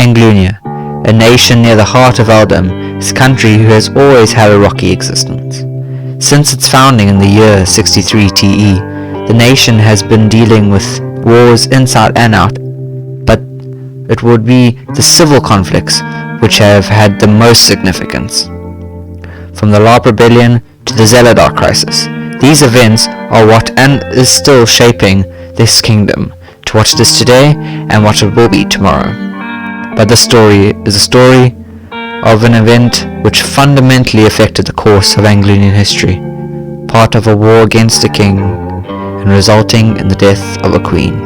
Anglunia, a nation near the heart of Eldom, is a country who has always had a rocky existence. Since its founding in the year 63 TE, the nation has been dealing with wars inside and out, but it would be the civil conflicts which have had the most significance. From the Larb Rebellion to the Zeladar crisis, these events are what and is still shaping this kingdom to what it is today and what it will be tomorrow. But this story is a story of an event which fundamentally affected the course of Anglunian history, part of a war against a king and resulting in the death of a queen.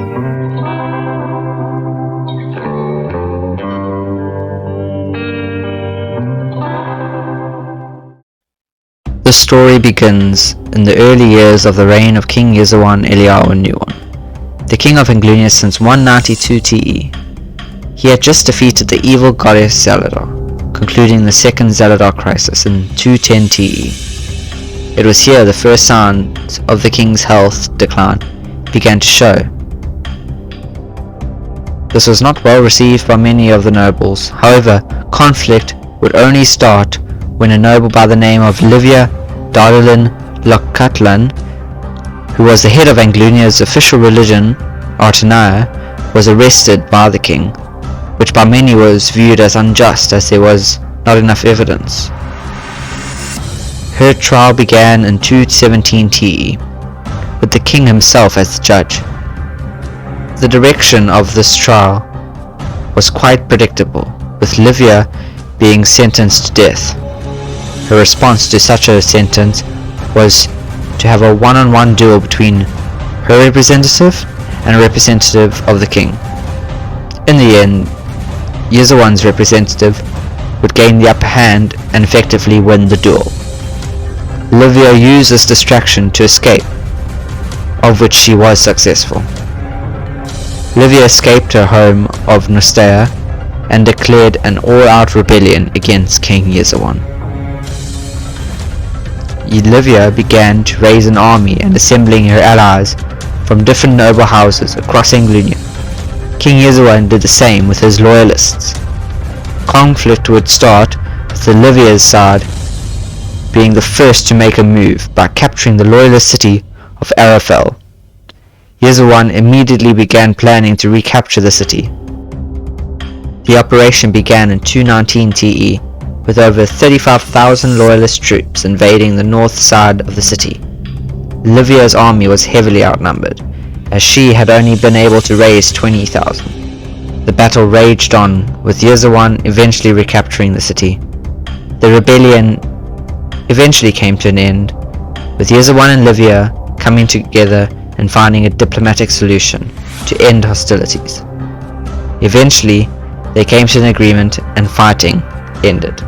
The story begins in the early years of the reign of King Yizawan Eliyawin-Nuwan, the king of Anglunia since 192 TE. He had just defeated the evil goddess Zeladar, concluding the second Zeladar crisis in 210 TE. It was here the first signs of the king's health decline began to show. This was not well received by many of the nobles. However, conflict would only start when a noble by the name of Livya Lokatlan, who was the head of Anglunia's official religion, Artanaya, was arrested by the king, which by many was viewed as unjust as there was not enough evidence. Her trial began in 217 TE, with the king himself as the judge. The direction of this trial was quite predictable, with Livya being sentenced to death. Her response to such a sentence was to have a one-on-one duel between her representative and a representative of the king. In the end, Yizawan's representative would gain the upper hand and effectively win the duel. Livya used this distraction to escape, of which she was successful. Livya escaped her home of Nostea and declared an all-out rebellion against King Yizawan. Livya began to raise an army and assembling her allies from different noble houses across Anglunia. King Yizawan did the same with his loyalists. Conflict would start with the Livya's side being the first to make a move by capturing the loyalist city of Arafel. Yizawan immediately began planning to recapture the city. The operation began in 219 TE, with over 35,000 loyalist troops invading the north side of the city. Livya's army was heavily outnumbered, as she had only been able to raise 20,000. The battle raged on, with Yizawan eventually recapturing the city. The rebellion eventually came to an end, with Yizawan and Livya coming together and finding a diplomatic solution to end hostilities. Eventually, they came to an agreement and fighting ended.